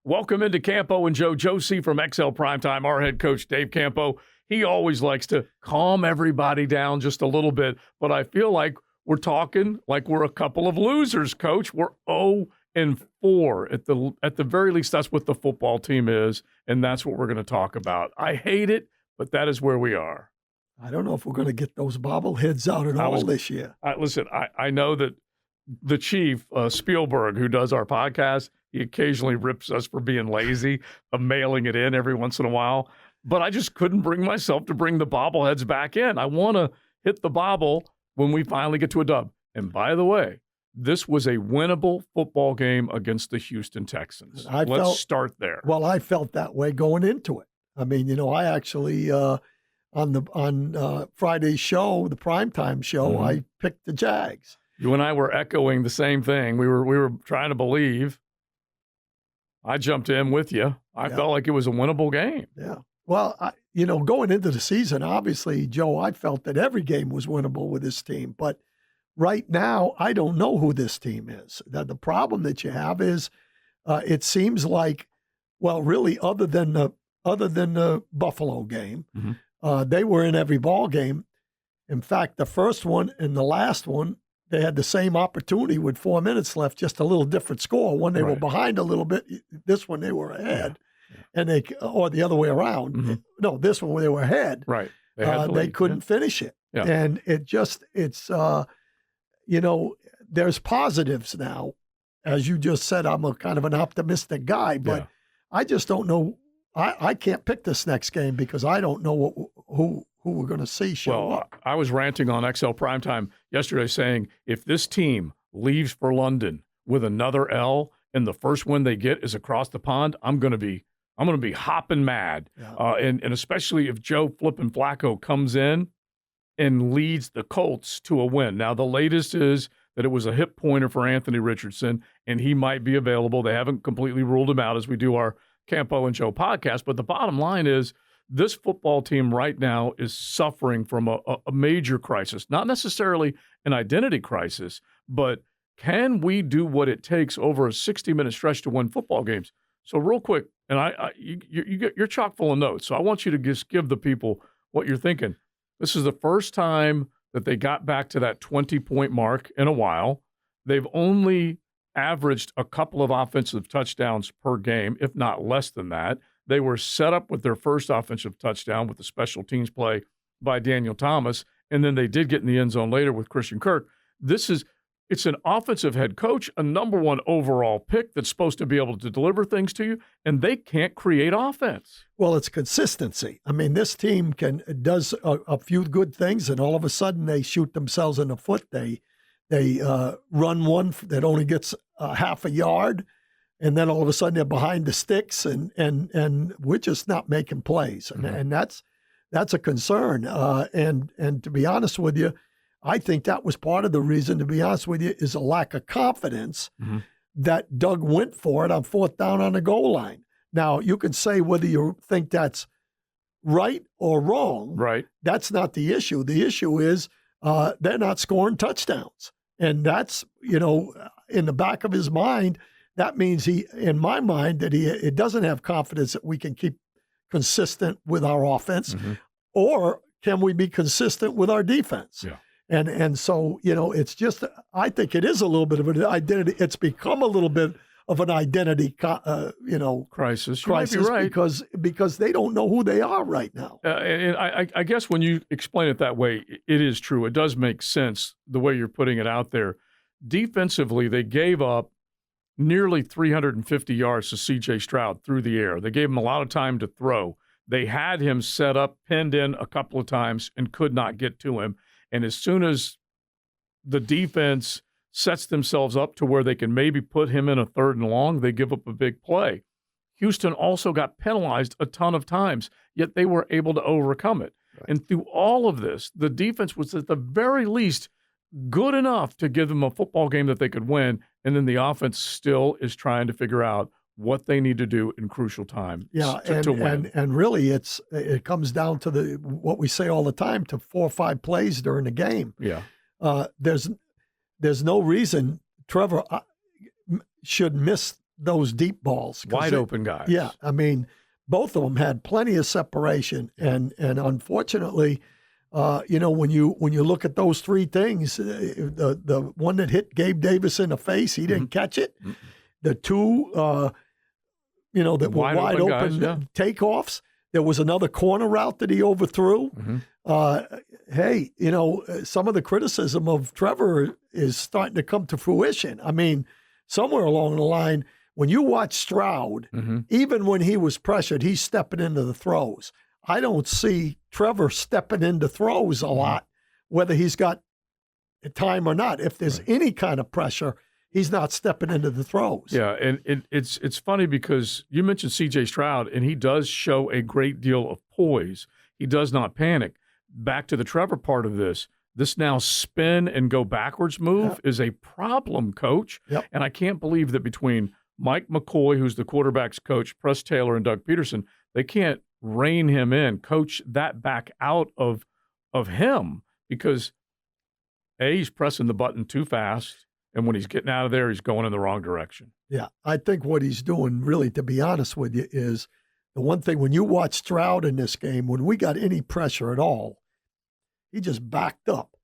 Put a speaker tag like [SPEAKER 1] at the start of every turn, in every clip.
[SPEAKER 1] Welcome into Campo and Joe. Joe C. from XL Primetime, our head coach, Dave Campo. He always likes to calm everybody down just a little bit, but I feel like we're talking like we're a couple of losers, Coach. We're 0-4. At the very least, that's what the football team is, and that's what we're going to talk about. I hate it, but that is where we are.
[SPEAKER 2] I don't know if we're going to get those bobbleheads out at all this year.
[SPEAKER 1] Listen, I know that the chief, Spielberg, who does our podcast, he occasionally rips us for being lazy, mailing it in every once in a while. But I just couldn't bring myself to bring the bobbleheads back in. I want to hit the bobble when we finally get to a dub. And by the way, this was a winnable football game against the Houston Texans. Let's start there.
[SPEAKER 2] Well, I felt that way going into it. I mean, I actually on Friday's show, the primetime show, I picked the Jags.
[SPEAKER 1] You and I were echoing the same thing. We were trying to believe. I jumped in with you. I felt like it was a winnable game.
[SPEAKER 2] Yeah. Well, going into the season, obviously, Joe, I felt that every game was winnable with this team. But right now, I don't know who this team is. The problem that you have is it seems like, well, really, other than the Buffalo game, they were in every ball game. In fact, the first one and the last one, they had the same opportunity with 4 minutes left, just a little different score. One, they were behind a little bit. This one, they were ahead. Yeah. And or the other way around. No, this one, they were ahead.
[SPEAKER 1] Right.
[SPEAKER 2] They couldn't finish it.
[SPEAKER 1] Yeah.
[SPEAKER 2] And it's there's positives now. As you just said, I'm a kind of an optimistic guy, but I just don't know. I can't pick this next game because I don't know who we're going to see show up.
[SPEAKER 1] I was ranting on XL Primetime yesterday saying if this team leaves for London with another L and the first win they get is across the pond, I'm going to be hopping mad. Yeah. And especially if Joe Flippin' Flacco comes in and leads the Colts to a win. Now, the latest is that it was a hip pointer for Anthony Richardson, and he might be available. They haven't completely ruled him out as we do our Campo and Joe podcast. But the bottom line is this football team right now is suffering from a major crisis, not necessarily an identity crisis, but can we do what it takes over a 60-minute stretch to win football games? So real quick, and you're chock full of notes, so I want you to just give the people what you're thinking. This is the first time that they got back to that 20-point mark in a while. They've only averaged a couple of offensive touchdowns per game, if not less than that. They were set up with their first offensive touchdown with the special teams play by Daniel Thomas, and then they did get in the end zone later with Christian Kirk. It's an offensive head coach, a number one overall pick that's supposed to be able to deliver things to you, and they can't create offense.
[SPEAKER 2] Well, it's consistency. I mean, this team does a few good things, and all of a sudden they shoot themselves in the foot. They run one that only gets half a yard, and then all of a sudden they're behind the sticks, and we're just not making plays, and that's a concern. And to be honest with you, I think that was part of the reason, to be honest with you, is a lack of confidence that Doug went for it on fourth down on the goal line. Now, you can say whether you think that's right or wrong. Right. That's not the issue. The issue is they're not scoring touchdowns. And that's, in the back of his mind, that means in my mind, that it doesn't have confidence that we can keep consistent with our offense, or can we be consistent with our defense? Yeah. And so, it's just, I think it is a little bit of an identity. It's become a little bit of an identity,
[SPEAKER 1] crisis.
[SPEAKER 2] Right. Because they don't know who they are right now.
[SPEAKER 1] And I guess when you explain it that way, it is true. It does make sense the way you're putting it out there. Defensively, they gave up nearly 350 yards to C.J. Stroud through the air. They gave him a lot of time to throw. They had him set up, pinned in a couple of times, and could not get to him. And as soon as the defense sets themselves up to where they can maybe put him in a 3rd and long, they give up a big play. Houston also got penalized a ton of times, yet they were able to overcome it. Right. And through all of this, the defense was at the very least good enough to give them a football game that they could win, and then the offense still is trying to figure out what they need to do in crucial time to win.
[SPEAKER 2] And really it comes down to what we say all the time, to 4 or 5 plays during the game.
[SPEAKER 1] Yeah.
[SPEAKER 2] There's no reason Trevor should miss those deep balls.
[SPEAKER 1] Wide open guys.
[SPEAKER 2] Yeah, I mean, both of them had plenty of separation, and unfortunately, when you look at those three things, the one that hit Gabe Davis in the face, he didn't catch it. Mm-hmm. The two, that were wide open guys, takeoffs. There was another corner route that he overthrew. Mm-hmm. Hey, some of the criticism of Trevor is starting to come to fruition. I mean, somewhere along the line, when you watch Stroud, mm-hmm. even when he was pressured, he's stepping into the throws. I don't see Trevor stepping into throws a lot, whether he's got time or not. If there's any kind of pressure, he's not stepping into the throws.
[SPEAKER 1] Yeah, and it's funny because you mentioned C.J. Stroud, and he does show a great deal of poise. He does not panic. Back to the Trevor part of this now spin and go backwards move is a problem, Coach.
[SPEAKER 2] Yep.
[SPEAKER 1] And I can't believe that between Mike McCoy, who's the quarterback's coach, Press Taylor, and Doug Pederson, they can't rein him in, coach that back out of him because, A, he's pressing the button too fast, and when he's getting out of there, he's going in the wrong direction.
[SPEAKER 2] Yeah, I think what he's doing, really, to be honest with you, is the one thing when you watch Stroud in this game, when we got any pressure at all, he just backed up.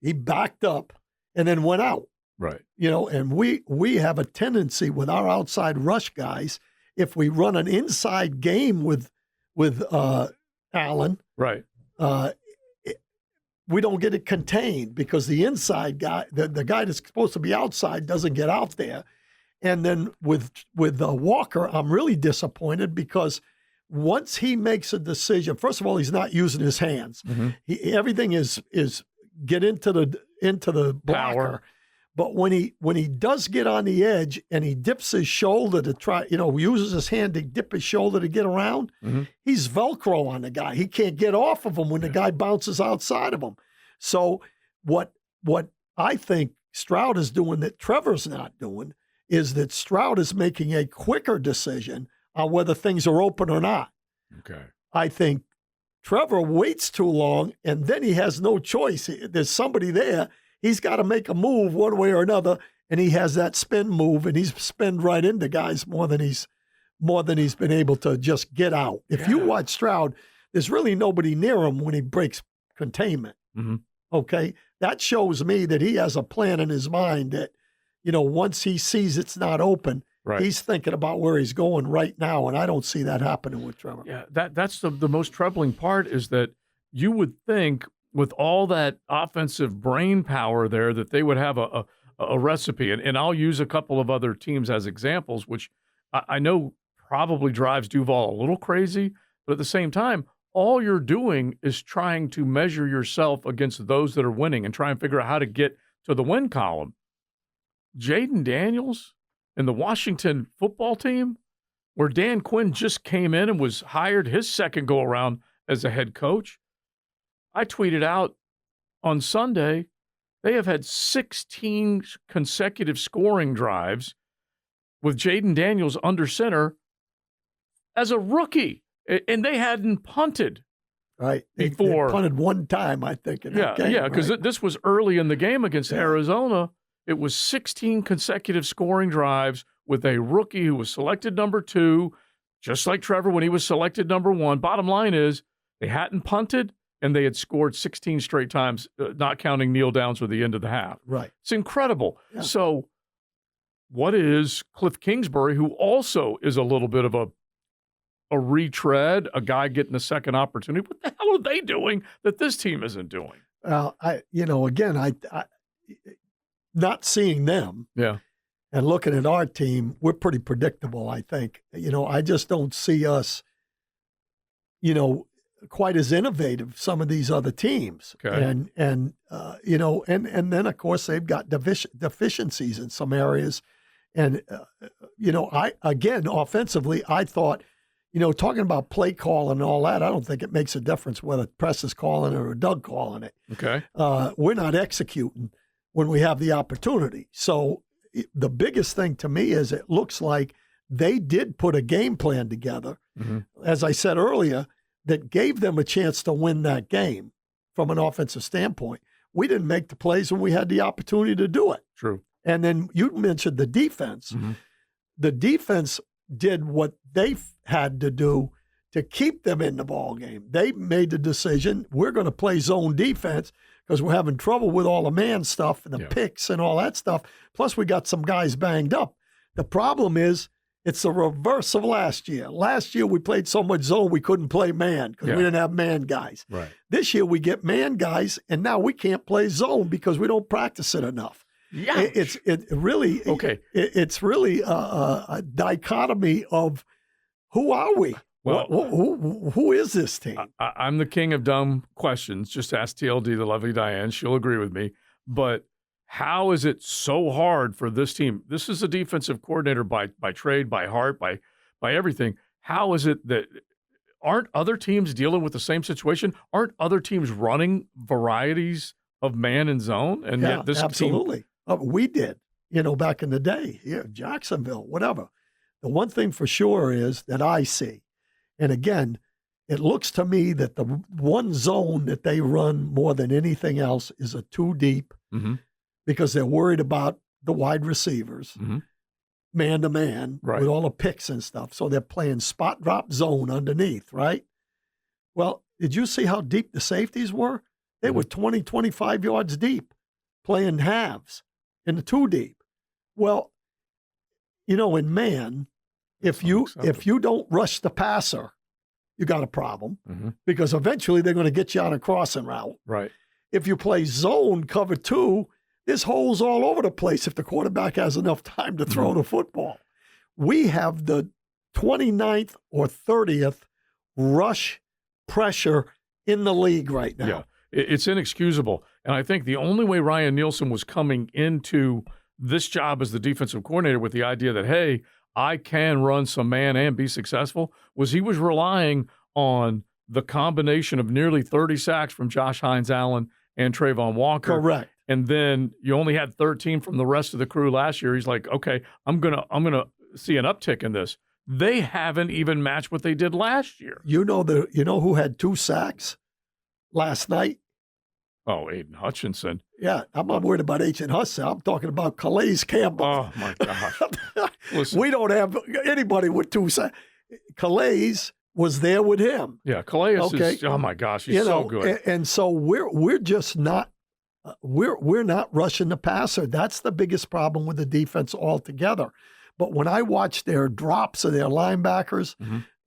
[SPEAKER 2] He backed up and then went out.
[SPEAKER 1] Right.
[SPEAKER 2] And we have a tendency with our outside rush guys, if we run an inside game with Allen,
[SPEAKER 1] right,
[SPEAKER 2] we don't get it contained because the inside guy, the guy that's supposed to be outside, doesn't get out there. And then with Walker, I'm really disappointed because once he makes a decision, first of all, he's not using his hands. Mm-hmm. Everything is get into the blocker.
[SPEAKER 1] Power.
[SPEAKER 2] But when he does get on the edge and he dips his shoulder to try, uses his hand to dip his shoulder to get around, mm-hmm. he's Velcro on the guy. He can't get off of him when the guy bounces outside of him. So what I think Stroud is doing that Trevor's not doing is that Stroud is making a quicker decision on whether things are open or not.
[SPEAKER 1] Okay.
[SPEAKER 2] I think Trevor waits too long and then he has no choice. There's somebody there. He's got to make a move one way or another, and he has that spin move, and he's spinned right into guys more than he's been able to just get out. If you watch Stroud, there's really nobody near him when he breaks containment.
[SPEAKER 1] Mm-hmm.
[SPEAKER 2] Okay, that shows me that he has a plan in his mind that, once he sees it's not open, he's thinking about where he's going right now, and I don't see that happening with Trevor.
[SPEAKER 1] Yeah, that's the most troubling part is that you would think, with all that offensive brain power there, that they would have a recipe. And I'll use a couple of other teams as examples, which I know probably drives Duval a little crazy, but at the same time, all you're doing is trying to measure yourself against those that are winning and try and figure out how to get to the win column. Jaden Daniels and the Washington football team, where Dan Quinn just came in and was hired his second go-around as a head coach, I tweeted out on Sunday, they have had 16 consecutive scoring drives with Jaden Daniels under center as a rookie, and they hadn't punted before.
[SPEAKER 2] They punted one time, I think.
[SPEAKER 1] Because this was early in the game against Arizona. It was 16 consecutive scoring drives with a rookie who was selected number 2, just like Trevor when he was selected number 1. Bottom line is they hadn't punted, and they had scored 16 straight times, not counting kneel downs or the end of the half.
[SPEAKER 2] Right.
[SPEAKER 1] It's incredible.
[SPEAKER 2] Yeah.
[SPEAKER 1] So what is Cliff Kingsbury, who also is a little bit of a retread, a guy getting a second opportunity? What the hell are they doing that this team isn't doing?
[SPEAKER 2] Well, I not seeing them and looking at our team, we're pretty predictable, I think. I just don't see us, quite as innovative some of these other teams.
[SPEAKER 1] Okay.
[SPEAKER 2] And then of course they've got deficiencies in some areas. And offensively, I thought, talking about play calling and all that, I don't think it makes a difference whether Press is calling it or Doug calling it.
[SPEAKER 1] Okay.
[SPEAKER 2] We're not executing when we have the opportunity. So the biggest thing to me is it looks like they did put a game plan together, as I said earlier, that gave them a chance to win that game from an offensive standpoint. We didn't make the plays when we had the opportunity to do it.
[SPEAKER 1] True.
[SPEAKER 2] And then you mentioned the defense. the defense did what they had to do to keep them in the ball game. They made the decision, we're going to play zone defense because we're having trouble with all the man stuff and the picks and all that stuff. Plus, we got some guys banged up. The problem is it's the reverse of last year. Last year, we played so much zone we couldn't play man because we didn't have man guys.
[SPEAKER 1] Right.
[SPEAKER 2] This year, we get man guys, and now we can't play zone because we don't practice it enough.
[SPEAKER 1] Yeah,
[SPEAKER 2] it's really a dichotomy of who are we?
[SPEAKER 1] Well,
[SPEAKER 2] who is this team?
[SPEAKER 1] I'm the king of dumb questions. Just ask TLD, the lovely Diane. She'll agree with me. But how is it so hard for this team? This is a defensive coordinator by trade, by heart, by everything. How is it that aren't other teams dealing with the same situation? Aren't other teams running varieties of man and zone? And yet this
[SPEAKER 2] absolutely. We did, back in the day, Jacksonville, whatever. The one thing for sure is that I see, and again, it looks to me that the one zone that they run more than anything else is a 2 deep because they're worried about the wide receivers, man to man, with all the picks and stuff. So they're playing spot drop zone underneath, right? Well, did you see how deep the safeties were? They were 20, 25 yards deep playing halves in the 2 deep. Well, in man, if you don't rush the passer, you got a problem because eventually they're going to get you on a crossing route.
[SPEAKER 1] Right.
[SPEAKER 2] If you play zone cover 2, there's holes all over the place if the quarterback has enough time to throw the football. We have the 29th or 30th rush pressure in the league right now.
[SPEAKER 1] Yeah, it's inexcusable. And I think the only way Ryan Nielsen was coming into this job as the defensive coordinator with the idea that, hey, I can run some man and be successful, was he was relying on the combination of nearly 30 sacks from Josh Hines-Allen and Trayvon Walker.
[SPEAKER 2] Correct.
[SPEAKER 1] And then you only had 13 from the rest of the crew last year. He's like, okay, I'm gonna see an uptick in this. They haven't even matched what they did last year.
[SPEAKER 2] You know who had 2 sacks last night?
[SPEAKER 1] Oh, Aiden Hutchinson.
[SPEAKER 2] Yeah, I'm not worried about Aiden Hutchinson. I'm talking about Calais Campbell.
[SPEAKER 1] Oh, my gosh. Listen.
[SPEAKER 2] We don't have anybody with 2 sacks. Calais was there with him.
[SPEAKER 1] Yeah, Calais is, oh, my gosh, he's so good.
[SPEAKER 2] And so we're just not we're not rushing the passer. That's the biggest problem with the defense altogether. But when I watch their drops of their linebackers,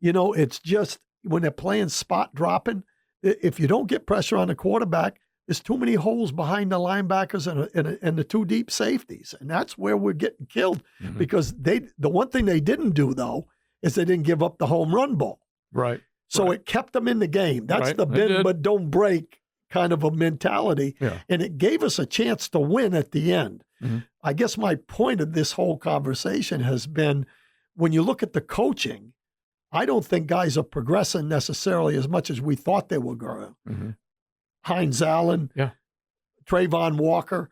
[SPEAKER 2] it's just when they're playing spot dropping, if you don't get pressure on the quarterback, there's too many holes behind the linebackers and the 2 deep safeties. And that's where we're getting killed because the one thing they didn't do, though, is they didn't give up the home run ball.
[SPEAKER 1] Right.
[SPEAKER 2] So it kept them in the game. That's the bend but don't break kind of a mentality.
[SPEAKER 1] Yeah.
[SPEAKER 2] And it gave us a chance to win at the end. I guess my point of this whole conversation has been when you look at the coaching, I don't think guys are progressing necessarily as much as we thought they were going to. Hines-Allen, Trayvon Walker,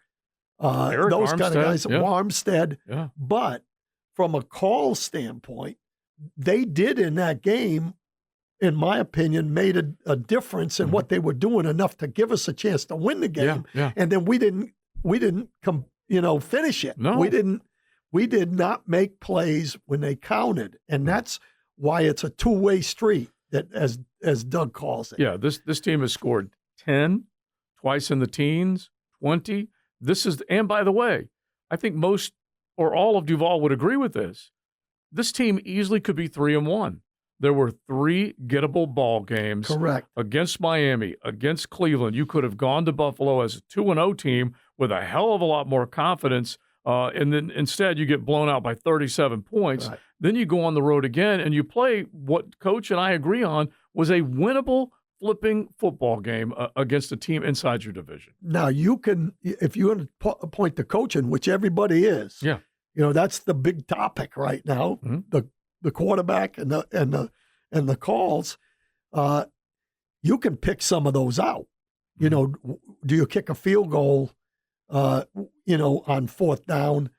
[SPEAKER 2] those kind of guys, Armstead.
[SPEAKER 1] Yeah.
[SPEAKER 2] But from a call standpoint, they did in that game, in my opinion, made a difference in what they were doing enough to give us a chance to win the game.
[SPEAKER 1] Yeah.
[SPEAKER 2] And then we didn't finish it.
[SPEAKER 1] No.
[SPEAKER 2] We did not make plays when they counted. And that's why it's a 2-way street, that as Doug calls it.
[SPEAKER 1] Yeah, this team has scored 10, twice in the teens, 20. And by the way, I think most or all of Duval would agree with this. This team easily could be 3-1. There were 3 gettable ball games.
[SPEAKER 2] Correct.
[SPEAKER 1] Against Miami, against Cleveland. You could have gone to Buffalo as a 2-0 team with a hell of a lot more confidence. And then instead you get blown out by 37 points.
[SPEAKER 2] Right.
[SPEAKER 1] Then you go on the road again and you play what Coach and I agree on was a winnable flipping football game against a team inside your division.
[SPEAKER 2] Now you can, if you want to point to coaching, which everybody is, that's the big topic right now. The quarterback and the calls. You can pick some of those out. Do you kick a field goal? On 4th down,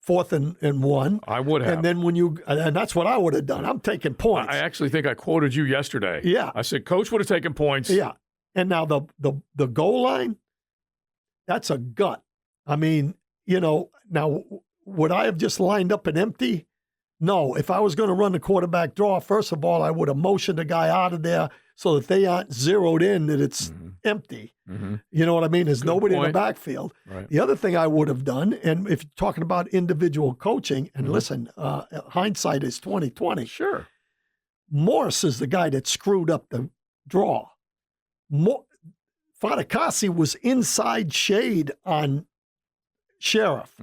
[SPEAKER 2] 4th and 1.
[SPEAKER 1] I would have.
[SPEAKER 2] And then and that's what I would have done. I'm taking points.
[SPEAKER 1] I actually think I quoted you yesterday.
[SPEAKER 2] Yeah.
[SPEAKER 1] I said, Coach would have taken points.
[SPEAKER 2] Yeah. And now the goal line, that's a gut. I mean, now would I have just lined up an empty No, if I was going to run the quarterback draw, first of all, I would have motioned the guy out of there so that they aren't zeroed in, that it's empty. You know what I mean? There's nobody in the backfield.
[SPEAKER 1] Right.
[SPEAKER 2] The other thing I would have done, and if you're talking about individual coaching, and listen, hindsight is 20/20.
[SPEAKER 1] Sure.
[SPEAKER 2] Morris is the guy that screwed up the draw. Fadakasi was inside shade on Sheriff.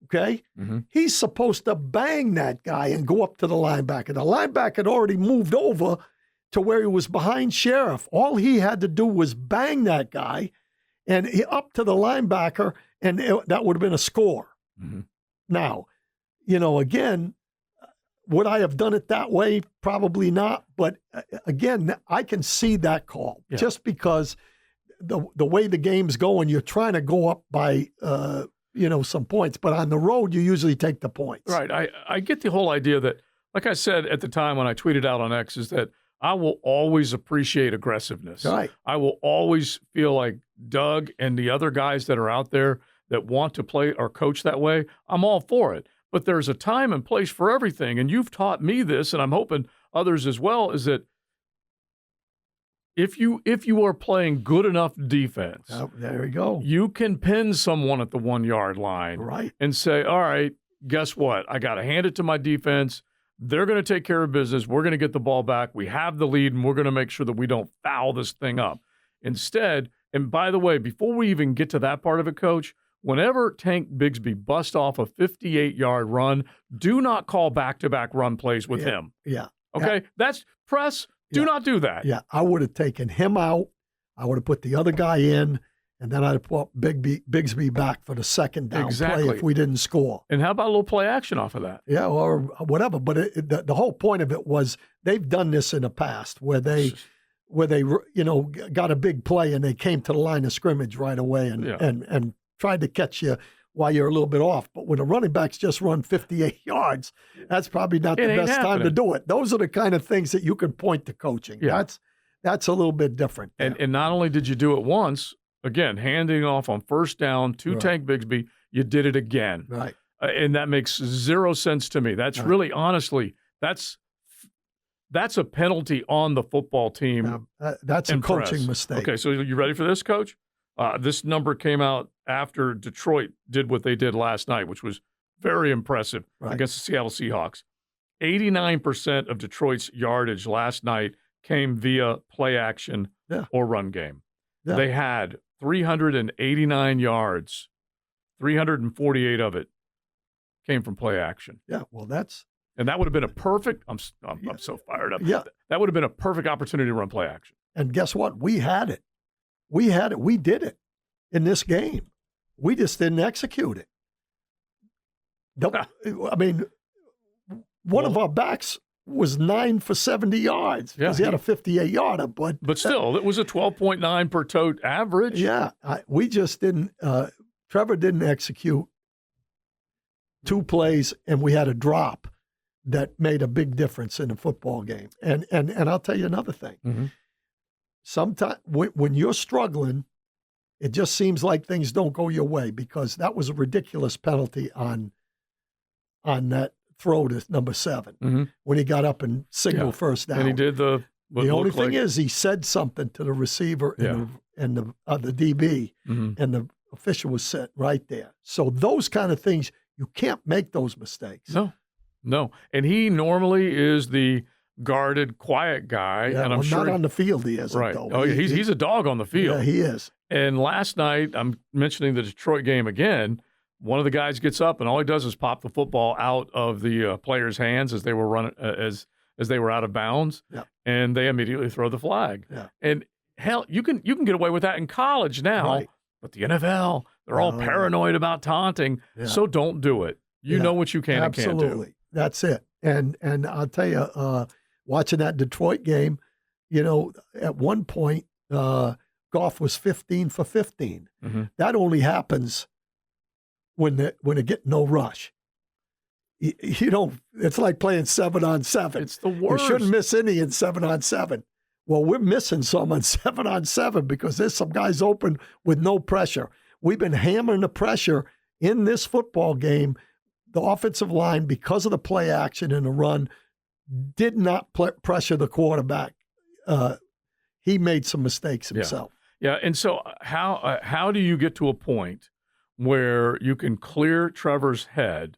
[SPEAKER 2] Okay? He's supposed to bang that guy and go up to the linebacker. The linebacker had already moved over to where he was behind Sheriff. All he had to do was bang that guy and up to the linebacker, and that would have been a score. Now, again, would I have done it that way? Probably not. But again, I can see that call just because the way the game's going, you're trying to go up by some points, but on the road you usually take the points.
[SPEAKER 1] Right. I get the whole idea that, like I said at the time when I tweeted out on X, is that I will always appreciate aggressiveness.
[SPEAKER 2] Right.
[SPEAKER 1] I will always feel like Doug and the other guys that are out there that want to play or coach that way, I'm all for it. But there's a time and place for everything, and you've taught me this, and I'm hoping others as well, is that if you are playing good enough defense,
[SPEAKER 2] there we go.
[SPEAKER 1] You can pin someone at the 1 yard line,
[SPEAKER 2] right,
[SPEAKER 1] and say, all right, guess what? I got to hand it to my defense. They're going to take care of business. We're going to get the ball back. We have the lead, and we're going to make sure that we don't foul this thing up. Instead, and by the way, before we even get to that part of it, Coach, whenever Tank Bigsby busts off a 58-yard run, do not call back-to-back run plays with him.
[SPEAKER 2] Yeah.
[SPEAKER 1] Okay? That's press. Do not do that.
[SPEAKER 2] Yeah, I would have taken him out. I would have put the other guy in, and then I'd have put Bigsby back for the second down play if we didn't score.
[SPEAKER 1] And how about a little play action off of that?
[SPEAKER 2] Yeah, or whatever. But the whole point of it was they've done this in the past where they got a big play and they came to the line of scrimmage right away and tried to catch you while you're a little bit off. But when the running backs just run 58 yards, that's probably not the best time to do it. Those are the kind of things that you can point to coaching.
[SPEAKER 1] Yeah.
[SPEAKER 2] That's a little bit different.
[SPEAKER 1] And not only did you do it once, again, handing off on first down to Tank Bigsby, you did it again.
[SPEAKER 2] Right.
[SPEAKER 1] And that makes zero sense to me. That's really, honestly, that's a penalty on the football team.
[SPEAKER 2] That's a coaching mistake.
[SPEAKER 1] Okay, so you ready for this, Coach? This number came out after Detroit did what they did last night, which was very impressive against the Seattle Seahawks. 89% of Detroit's yardage last night came via play action or run game. Yeah. They had 389 yards, 348 of it came from play action.
[SPEAKER 2] Yeah, well,
[SPEAKER 1] and that would have been a perfect. I'm so fired up. Yeah, that would have been a perfect opportunity to run play action.
[SPEAKER 2] And guess what? We had it. We did it in this game. We just didn't execute it. I mean, one of our backs was 9 for 70 yards because he had a 58-yarder. But
[SPEAKER 1] still, it was a 12.9 per tote average.
[SPEAKER 2] Yeah, we just didn't. Trevor didn't execute 2 plays, and we had a drop that made a big difference in the football game. And I'll tell you another thing. Mm-hmm. Sometimes when you're struggling, it just seems like things don't go your way, because that was a ridiculous penalty on that throw to number 7 when he got up and signaled first down.
[SPEAKER 1] And he did the
[SPEAKER 2] only thing is he said something to the receiver and the DB, and the official was sitting right there. So those kind of things, you can't make those mistakes.
[SPEAKER 1] No. And he normally is the guarded, quiet guy.
[SPEAKER 2] Yeah,
[SPEAKER 1] and I'm sure
[SPEAKER 2] not on the field he isn't,
[SPEAKER 1] right.
[SPEAKER 2] though.
[SPEAKER 1] Oh, yeah, he's a dog on the field.
[SPEAKER 2] Yeah, he is.
[SPEAKER 1] And last night, I'm mentioning the Detroit game again, one of the guys gets up and all he does is pop the football out of the player's hands as they were running as they were out of bounds, and they immediately throw the flag. Yeah. And hell, you can get away with that in college now, but the NFL, they're all paranoid about taunting, so don't do it. You know what you can and can't do.
[SPEAKER 2] Absolutely, that's it. And I'll tell you, watching that Detroit game, at one point, Goff was 15 for 15. Mm-hmm. That only happens when they get no rush. It's like playing 7-on-7.
[SPEAKER 1] It's the worst.
[SPEAKER 2] You shouldn't miss any in 7-on-7. Well, we're missing some on 7-on-7 because there's some guys open with no pressure. We've been hammering the pressure in this football game the offensive line, because of the play action and the run, did not pressure the quarterback. He made some mistakes himself.
[SPEAKER 1] Yeah, and so how do you get to a point where you can clear Trevor's head?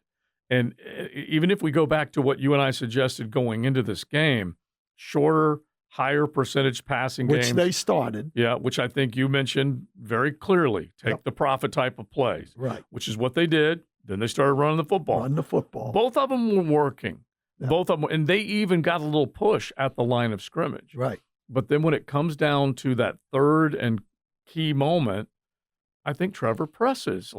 [SPEAKER 1] And even if we go back to what you and I suggested going into this game, shorter, higher percentage passing games.
[SPEAKER 2] Which they started.
[SPEAKER 1] Yeah, which I think you mentioned very clearly. Take the profit type of plays.
[SPEAKER 2] Right.
[SPEAKER 1] Which is what they did. Then they started running the football.
[SPEAKER 2] Run the football.
[SPEAKER 1] Both of them were working.
[SPEAKER 2] Yeah.
[SPEAKER 1] Both of them. And they even got a little push at the line of scrimmage.
[SPEAKER 2] Right.
[SPEAKER 1] But then when it comes down to that third and key moment, I think Trevor presses.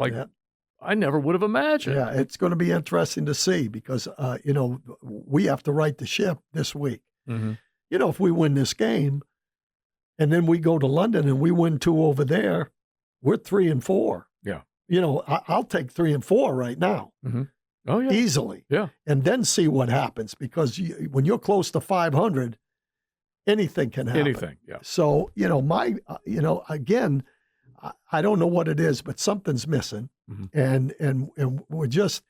[SPEAKER 1] I never would have imagined.
[SPEAKER 2] Yeah, it's going to be interesting to see because, we have to right the ship this week.
[SPEAKER 1] Mm-hmm.
[SPEAKER 2] If we win this game and then we go to London and we win 2 over there, we're 3-4.
[SPEAKER 1] Yeah.
[SPEAKER 2] I'll take 3-4 right now.
[SPEAKER 1] Mm-hmm. Oh, yeah.
[SPEAKER 2] Easily.
[SPEAKER 1] Yeah.
[SPEAKER 2] And then see what happens because when you're close to 500, anything can happen.
[SPEAKER 1] Anything, yeah.
[SPEAKER 2] So, again, I don't know what it is, but something's missing.
[SPEAKER 1] Mm-hmm.
[SPEAKER 2] And we're just,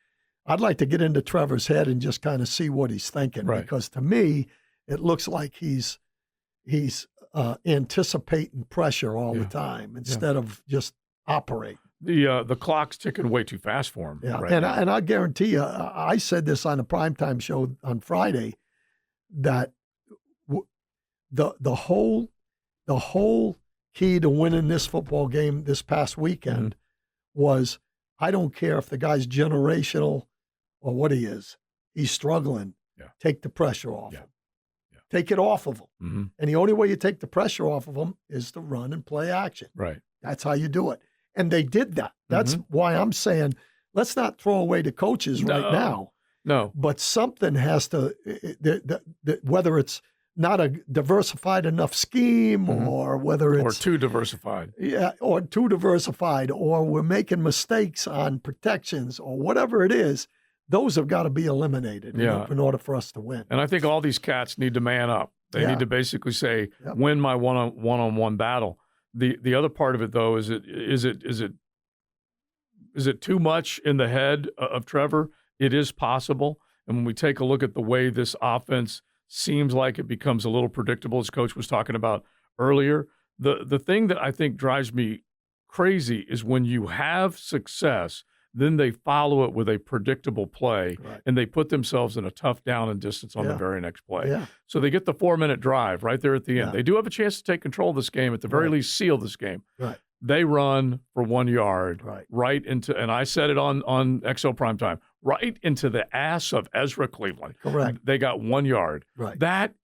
[SPEAKER 2] I'd like to get into Trevor's head and just kind of see what he's thinking.
[SPEAKER 1] Right.
[SPEAKER 2] Because to me, it looks like he's anticipating pressure all the time instead of just operate.
[SPEAKER 1] The clock's ticking way too fast for him.
[SPEAKER 2] Yeah,
[SPEAKER 1] right
[SPEAKER 2] and
[SPEAKER 1] now.
[SPEAKER 2] I guarantee you, I said this on a primetime show on Friday that the whole key to winning this football game this past weekend was I don't care if the guy's generational or what he is, he's struggling.
[SPEAKER 1] Yeah.
[SPEAKER 2] Take the pressure off him.
[SPEAKER 1] Yeah.
[SPEAKER 2] Take it off of him.
[SPEAKER 1] Mm-hmm.
[SPEAKER 2] And the only way you take the pressure off of him is to run and play action.
[SPEAKER 1] Right.
[SPEAKER 2] That's how you do it. And they did that. That's why I'm saying let's not throw away the coaches right now.
[SPEAKER 1] No.
[SPEAKER 2] But something has to, whether it's not a diversified enough scheme or whether it's.
[SPEAKER 1] Or too diversified.
[SPEAKER 2] Yeah, or too diversified, or we're making mistakes on protections or whatever it is, those have got to be eliminated in order for us to win.
[SPEAKER 1] And I think all these cats need to man up. They need to basically say, win my one-on-one battle. The other part of it, though, is it too much in the head of Trevor? It is possible. And when we take a look at the way this offense seems like it becomes a little predictable, as Coach was talking about earlier, the thing that I think drives me crazy is when you have success, then they follow it with a predictable play, and they put themselves in a tough down and distance on the very next play. Yeah. So they get the 4-minute drive right there at the end. They do have a chance to take control of this game, at the very least seal this game.
[SPEAKER 2] Right.
[SPEAKER 1] They run for 1 yard right into, and I said it on XO Primetime, right into the ass of Ezra Cleveland.
[SPEAKER 2] Correct.
[SPEAKER 1] They got 1 yard.
[SPEAKER 2] Right.
[SPEAKER 1] That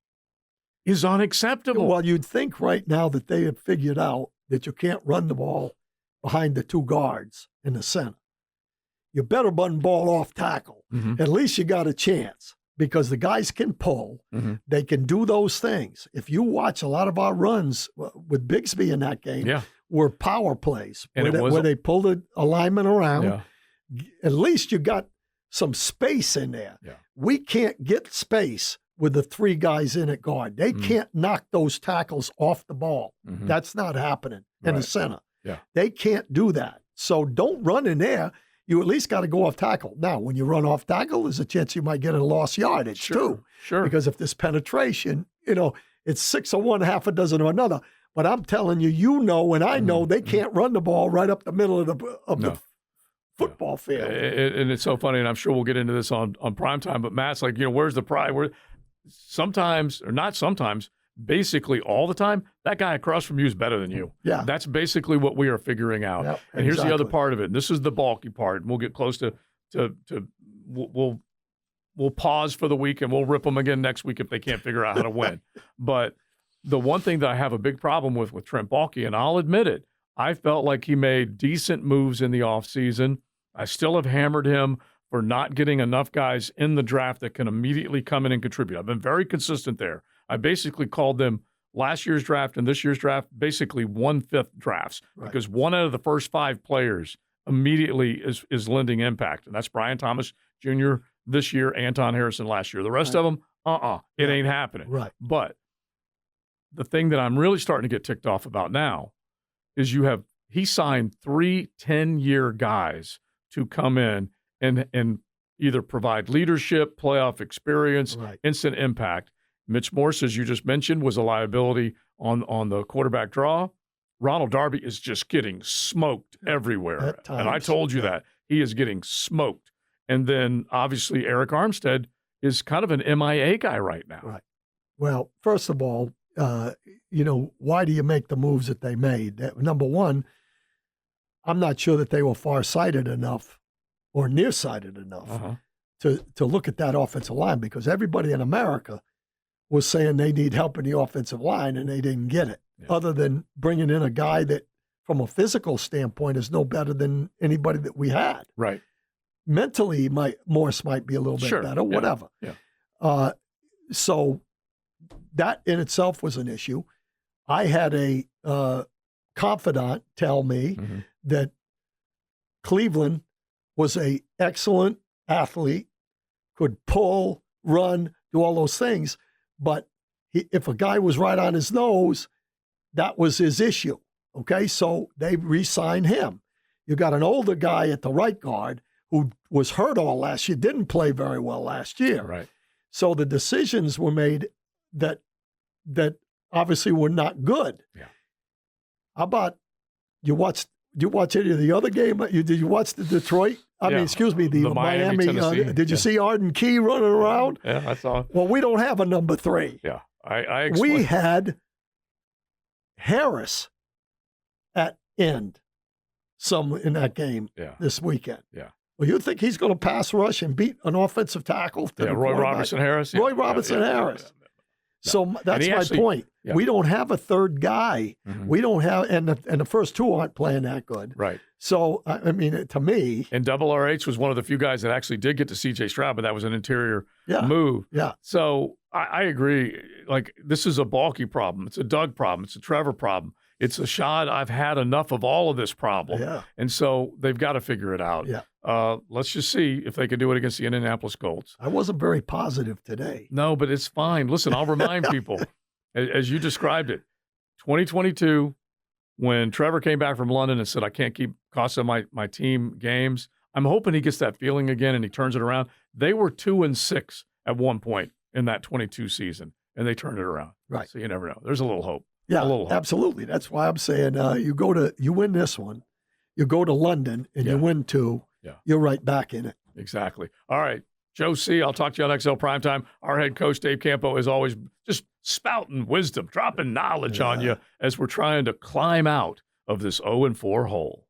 [SPEAKER 1] is unacceptable.
[SPEAKER 2] Well, you'd think right now that they had figured out that you can't run the ball behind the 2 guards in the center. You better run the ball off tackle. At least you got a chance because the guys can pull. They can do those things. If you watch a lot of our runs with Bigsby in that game, were power plays where they pulled a lineman around. Yeah. At least you got some space in there. Yeah. We can't get space with the 3 guys in at guard. They can't knock those tackles off the ball. That's not happening in the center.
[SPEAKER 1] Yeah.
[SPEAKER 2] They can't do that. So don't run in there. You at least got to go off tackle. Now, when you run off tackle, there's a chance you might get a lost yardage too.
[SPEAKER 1] Sure.
[SPEAKER 2] Because if there's penetration, it's 6 of one, half a dozen of another. But I'm telling you, and I know they can't run the ball right up the middle of the football field.
[SPEAKER 1] And it's so funny, and I'm sure we'll get into this on primetime, but Matt's like, where's the pride? Sometimes, or not sometimes, basically all the time, that guy across from you is better than you.
[SPEAKER 2] Yeah.
[SPEAKER 1] That's basically what we are figuring out.
[SPEAKER 2] Yep,
[SPEAKER 1] and here's the other part of it. And this is the bulky part. And we'll get close to we'll pause for the week and we'll rip them again next week if they can't figure out how to win. But the one thing that I have a big problem with Trent Baalke, and I'll admit it, I felt like he made decent moves in the offseason. I still have hammered him for not getting enough guys in the draft that can immediately come in and contribute. I've been very consistent there. I basically called them last year's draft and this year's draft basically 1/5 drafts because 1 out of the first 5 players immediately is lending impact. And that's Brian Thomas Jr. this year, Anton Harrison last year. The rest of them, it ain't happening.
[SPEAKER 2] Right.
[SPEAKER 1] But the thing that I'm really starting to get ticked off about now is he signed 3 10-year guys to come in and either provide leadership, playoff experience,
[SPEAKER 2] Right.
[SPEAKER 1] instant impact. Mitch Morse, as you just mentioned, was a liability on the quarterback draw. Ronald Darby is just getting smoked everywhere.
[SPEAKER 2] At times,
[SPEAKER 1] And I told you that. He is getting smoked. And then, obviously, Eric Armstead is kind of an MIA guy right now.
[SPEAKER 2] Right. Well, first of all, why do you make the moves that they made? Number one, I'm not sure that they were far-sighted enough or nearsighted enough to look at that offensive line, because everybody in America was saying they need help in the offensive line, and they didn't get it, other than bringing in a guy that, from a physical standpoint, is no better than anybody that we had.
[SPEAKER 1] Right.
[SPEAKER 2] Mentally, Morse might be a little bit better, whatever.
[SPEAKER 1] Yeah.
[SPEAKER 2] So that in itself was an issue. I had a confidant tell me that Cleveland was an excellent athlete, could pull, run, do all those things, but if a guy was right on his nose, that was his issue. Okay, so they re-signed him. You got an older guy at the right guard who was hurt all last year, didn't play very well last year.
[SPEAKER 1] Right.
[SPEAKER 2] So the decisions were made that obviously were not good.
[SPEAKER 1] Yeah.
[SPEAKER 2] How about did you watch any of the other game? Did you watch the Detroit? The Miami. Did you see Arden Key running around?
[SPEAKER 1] Yeah, I saw.
[SPEAKER 2] Well, we don't have a number 3.
[SPEAKER 1] Yeah,
[SPEAKER 2] we had Harris at end some in that game this weekend.
[SPEAKER 1] Yeah.
[SPEAKER 2] Well, you think he's going to pass rush and beat an offensive tackle?
[SPEAKER 1] Roy Robertson Harris.
[SPEAKER 2] Roy Robertson Harris. So that's my point. Yeah. We don't have a third guy. We don't have, and the first two aren't playing that good.
[SPEAKER 1] Right.
[SPEAKER 2] So, I mean, to me.
[SPEAKER 1] And Double RH was one of the few guys that actually did get to C.J. Stroud, but that was an interior move.
[SPEAKER 2] Yeah.
[SPEAKER 1] So I agree. Like, this is a Balky problem. It's a Doug problem. It's a Trevor problem. It's a shot. I've had enough of all of this problem.
[SPEAKER 2] Yeah.
[SPEAKER 1] And so they've got to figure it out.
[SPEAKER 2] Yeah.
[SPEAKER 1] Let's just see if they can do it against the Indianapolis Colts.
[SPEAKER 2] I wasn't very positive today.
[SPEAKER 1] No, but it's fine. Listen, I'll remind people, as you described it, 2022, when Trevor came back from London and said, I can't keep costing my team games, I'm hoping he gets that feeling again and he turns it around. They were 2-6 at one point in that 22 season, and they turned it around.
[SPEAKER 2] Right.
[SPEAKER 1] So you never know. There's a little hope.
[SPEAKER 2] Yeah, absolutely. That's why I'm saying you win this one, you go to London and you win 2, you're right back in it.
[SPEAKER 1] Exactly. All right, Joe C., I'll talk to you on XL Primetime. Our head coach, Dave Campo, is always just spouting wisdom, dropping knowledge on you as we're trying to climb out of this 0-4 hole.